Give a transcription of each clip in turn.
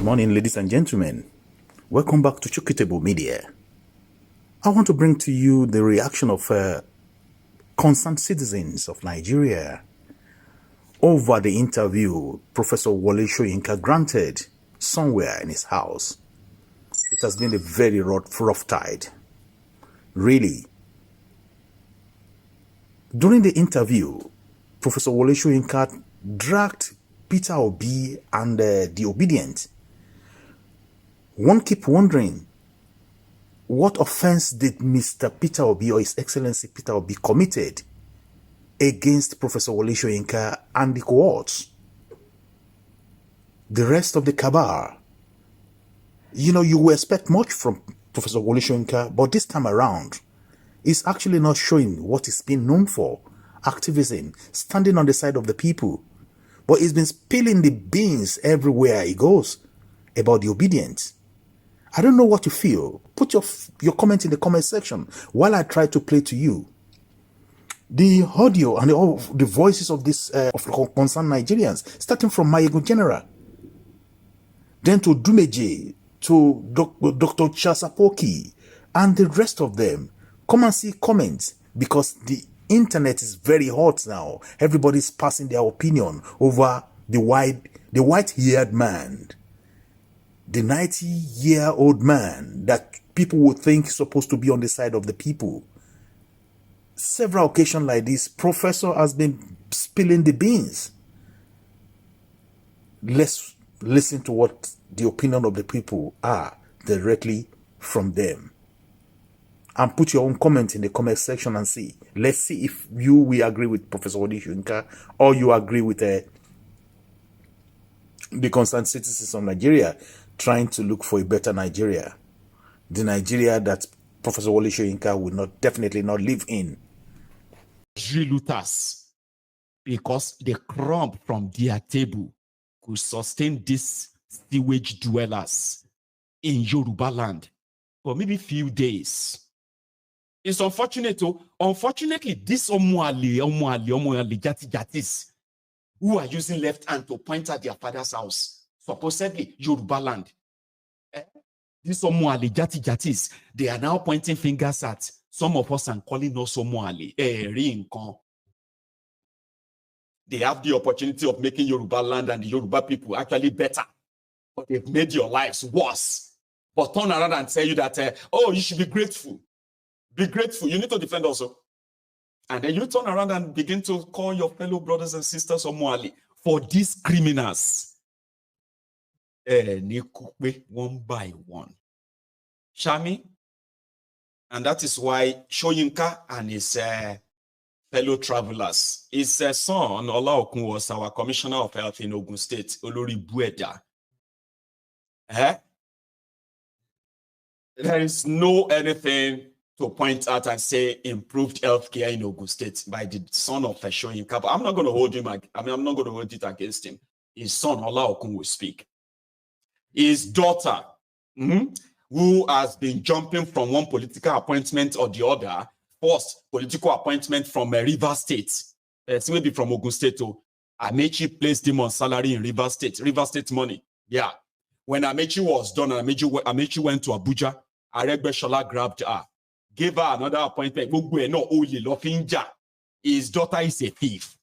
morning, ladies and gentlemen. Welcome back to Chukitable Media. I want to bring to you the reaction of concerned citizens of Nigeria over the interview Professor Wole Soyinka granted somewhere in his house. It has been a very rough tide. Really. During the interview, Professor Wole Soyinka dragged Peter Obi and the Obedient. One keep wondering, what offense did Mr. Peter Obi or His Excellency Peter Obi committed against Professor Wole Soyinka and the cohorts? The rest of the cabal. You know, you will expect much from Professor Wole Soyinka, but this time around, he's actually not showing what he's been known for. Activism, standing on the side of the people. But he's been spilling the beans everywhere he goes about the Obedient. I don't know what you feel. Put your comment in the comment section while I try to play to you the audio and the voices of this of concerned Nigerians, starting from Mayegun General, then to Dumeje, to Dr. Charles Apoki, and the rest of them. Come and see comments, because the internet is very hot now. Everybody's passing their opinion over the white-haired man, the 90-year-old man that people would think is supposed to be on the side of the people. Several occasions like this, Professor has been spilling the beans. Let's listen to what the opinion of the people are directly from them. And put your own comment in the comment section and see. Let's see if you will agree with Professor Wole Soyinka or you agree with the concerned citizens of Nigeria trying to look for a better Nigeria. The Nigeria that Professor Wole Soyinka will definitely not live in. Looters, because the crumb from their table could sustain these sewage dwellers in Yoruba land for maybe few days. It's unfortunate. Unfortunately, these Omuali jatis who are using left hand to point at their father's house, supposedly Yoruba land. These Omuali jatis, they are now pointing fingers at some of us and calling us Omuali. They have the opportunity of making Yoruba land and the Yoruba people actually better, but they've made your lives worse. But turn around and tell you that, oh, you should be grateful. Be grateful. You need to defend also. And then you turn around and begin to call your fellow brothers and sisters Omuali for these criminals. One by one. Shami. And that is why Soyinka and his fellow travelers, his son, Olaokun, was our Commissioner of Health in Ogun State, Olori Bueda. There is no anything to point out and say improved healthcare in Ogun State by the son of Soyinka. But I'm not going to hold him. I'm not going to hold it against him. His son, Olaokun, will speak. His daughter, who has been jumping from one political appointment or the other, first political appointment from Rivers State, maybe from Ogun State, Amechi placed him on salary in Rivers State money. Yeah. When Amechi was done, Amechi went to Abuja, Aregbesola grabbed her, gave her another appointment. His daughter is a thief.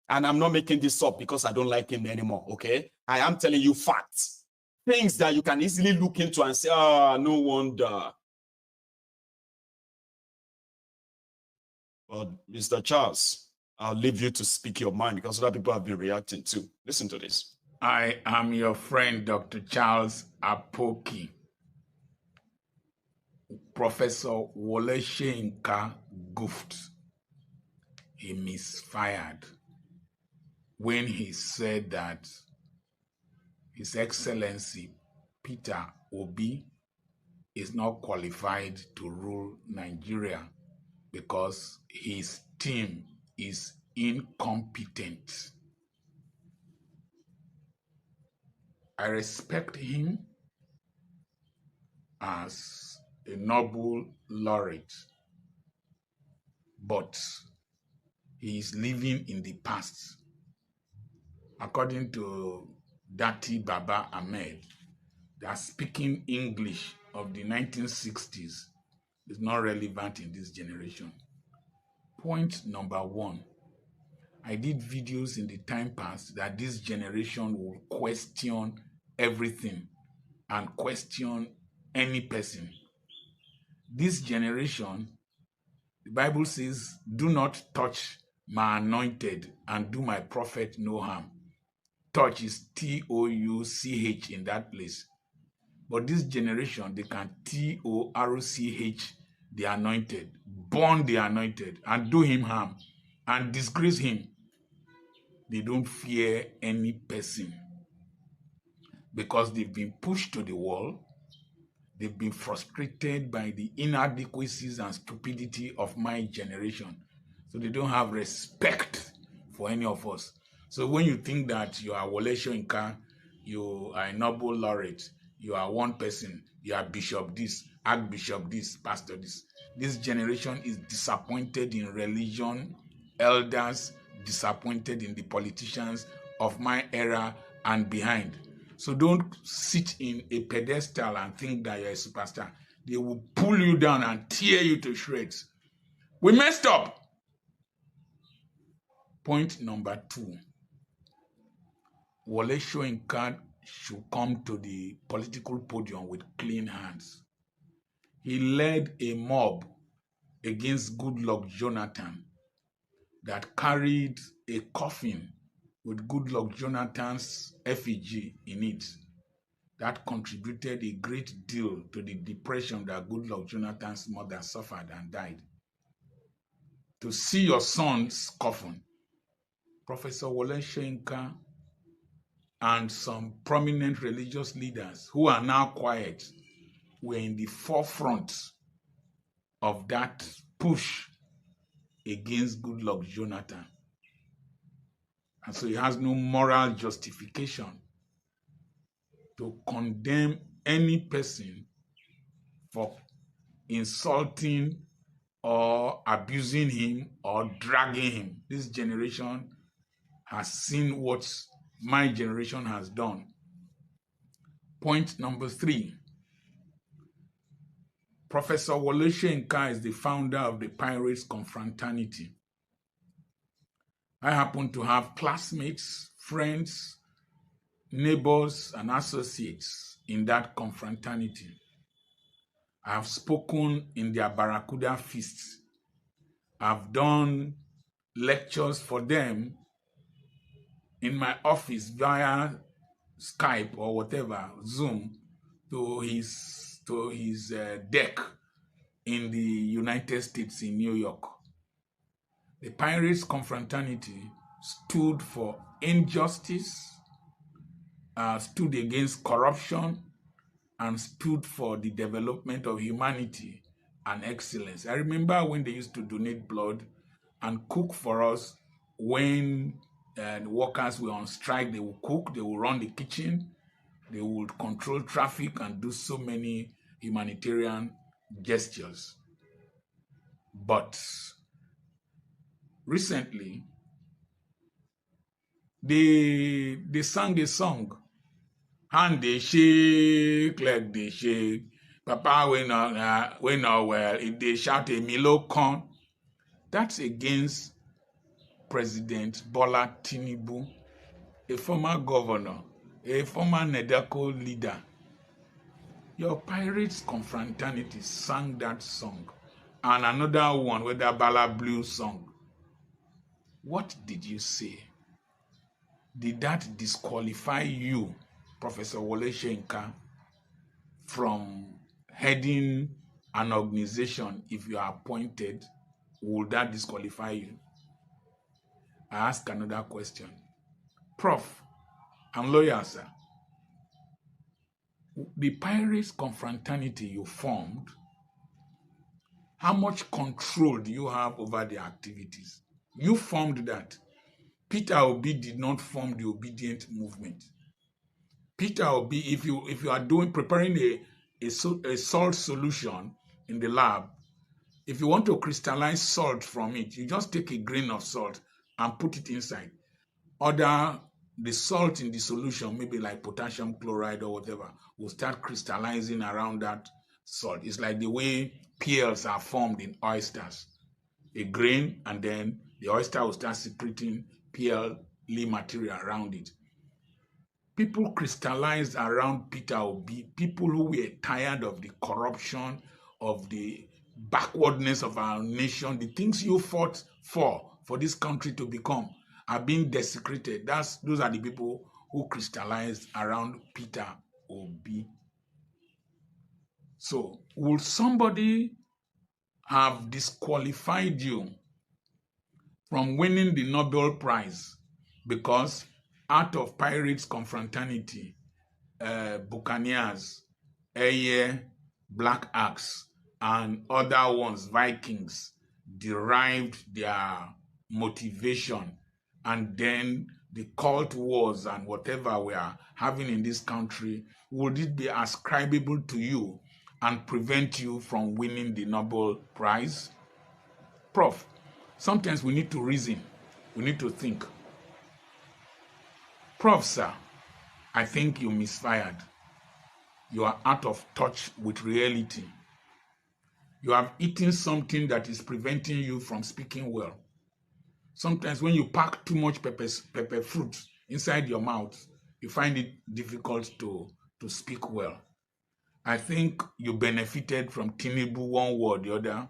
And I'm not making this up because I don't like him anymore, okay? I am telling you facts. Things that you can easily look into and say, no wonder. But Mr. Charles, I'll leave you to speak your mind because other people have been reacting too. Listen to this. I am your friend, Dr. Charles Apoki. Professor Wole Soyinka goofed. He misfired when he said that His Excellency Peter Obi is not qualified to rule Nigeria because his team is incompetent. I respect him as a Nobel laureate, but he is living in the past. According to Dati Baba Ahmed, that speaking English of the 1960s is not relevant in this generation. Point number one, I did videos in the time past that this generation will question everything and question any person. This generation, the Bible says, do not touch my anointed and do my prophet no harm. Touch is Touch in that place. But this generation, they can Torch the anointed, burn the anointed, and do him harm, and disgrace him. They don't fear any person because they've been pushed to the wall. They've been frustrated by the inadequacies and stupidity of my generation. So they don't have respect for any of us. So when you think that you are Wole Soyinka, you are a Nobel laureate, you are one person, you are bishop this, archbishop this, pastor this generation is disappointed in religion, elders, disappointed in the politicians of my era and behind. So don't sit in a pedestal and think that you're a superstar. They will pull you down and tear you to shreds. We messed up. Point number two. Wole Soyinka should come to the political podium with clean hands. He led a mob against Goodluck Jonathan that carried a coffin with Goodluck Jonathan's effigy in it. That contributed a great deal to the depression that Goodluck Jonathan's mother suffered and died. To see your son's coffin, Professor Wole Soyinka and some prominent religious leaders who are now quiet were in the forefront of that push against Goodluck Jonathan. And so he has no moral justification to condemn any person for insulting or abusing him or dragging him. This generation has seen what my generation has done. Point number three. Professor Wole Soyinka is the founder of the Pirates Confraternity. I happen to have classmates, friends, neighbors, and associates in that confraternity. I have spoken in their Barracuda feasts. I've done lectures for them in my office via Skype or whatever, Zoom, to his deck in the United States in New York. The Pirates Confraternity stood for injustice, stood against corruption, and stood for the development of humanity and excellence. I remember when they used to donate blood and cook for us when the workers were on strike. They would cook, they would run the kitchen, they would control traffic and do so many humanitarian gestures. But recently, they sang a song. Hand they shake, leg they shake. Papa we not well. If they shout a Milo con, that's against President Bola Tinubu, a former governor, a former NEDACO leader. Your Pirates Confraternity sang that song, and another one with the Bala Blue song. What did you say? Did that disqualify you, Professor Wole Soyinka, from heading an organization if you are appointed? Would that disqualify you? I ask another question. Prof, I'm loyal, sir. The Pirates Confraternity you formed, how much control do you have over their activities? You formed that. Peter Obi did not form the Obedient Movement. Peter Obi, if you are preparing a salt solution in the lab, if you want to crystallize salt from it, you just take a grain of salt and put it inside. Other the salt in the solution, maybe like potassium chloride or whatever, will start crystallizing around that salt. It's like the way pearls are formed in oysters. A grain, and then the oyster will start secreting pearly material around it. People crystallized around Peter Obi, people who were tired of the corruption, of the backwardness of our nation, the things you fought for this country to become are being desecrated. Those are the people who crystallized around Peter Obi. So, will somebody have disqualified you from winning the Nobel Prize because out of pirates' confraternity, buccaneers, Eye, Black Axe, and other ones, Vikings, derived their motivation, and then the cult wars and whatever we are having in this country, would it be ascribable to you and prevent you from winning the Nobel Prize? Prof, sometimes we need to reason, we need to think. Prof, sir, I think you misfired. You are out of touch with reality. You have eaten something that is preventing you from speaking well. Sometimes when you pack too much pepper fruit inside your mouth, you find it difficult to speak well. I think you benefited from Tinubu one way or the other,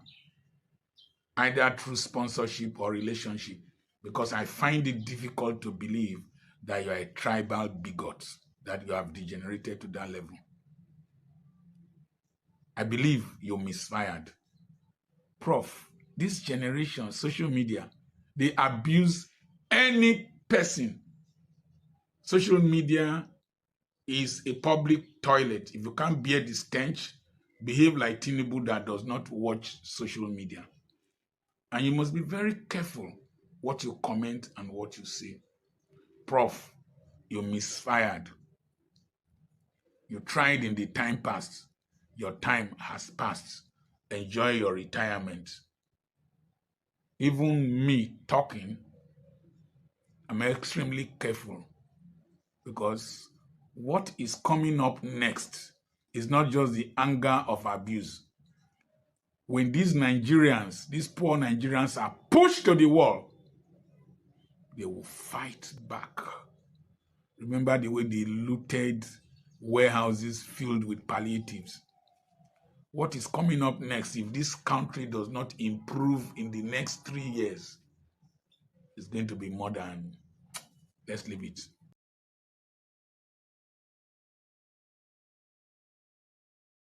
either through sponsorship or relationship, because I find it difficult to believe that you are a tribal bigot, that you have degenerated to that level. I believe you misfired. Prof, this generation, social media, they abuse any person. Social media is a public toilet. If you can't bear the stench, behave like Tinubu that does not watch social media. And you must be very careful what you comment and what you say. Prof, you misfired. You tried in the time past. Your time has passed. Enjoy your retirement. Even me talking, I'm extremely careful, because what is coming up next is not just the anger of abuse. When these Nigerians, these poor Nigerians, are pushed to the wall, they will fight back. Remember the way they looted warehouses filled with palliatives. What is coming up next, if this country does not improve in the next 3 years, is going to be more than, let's leave it.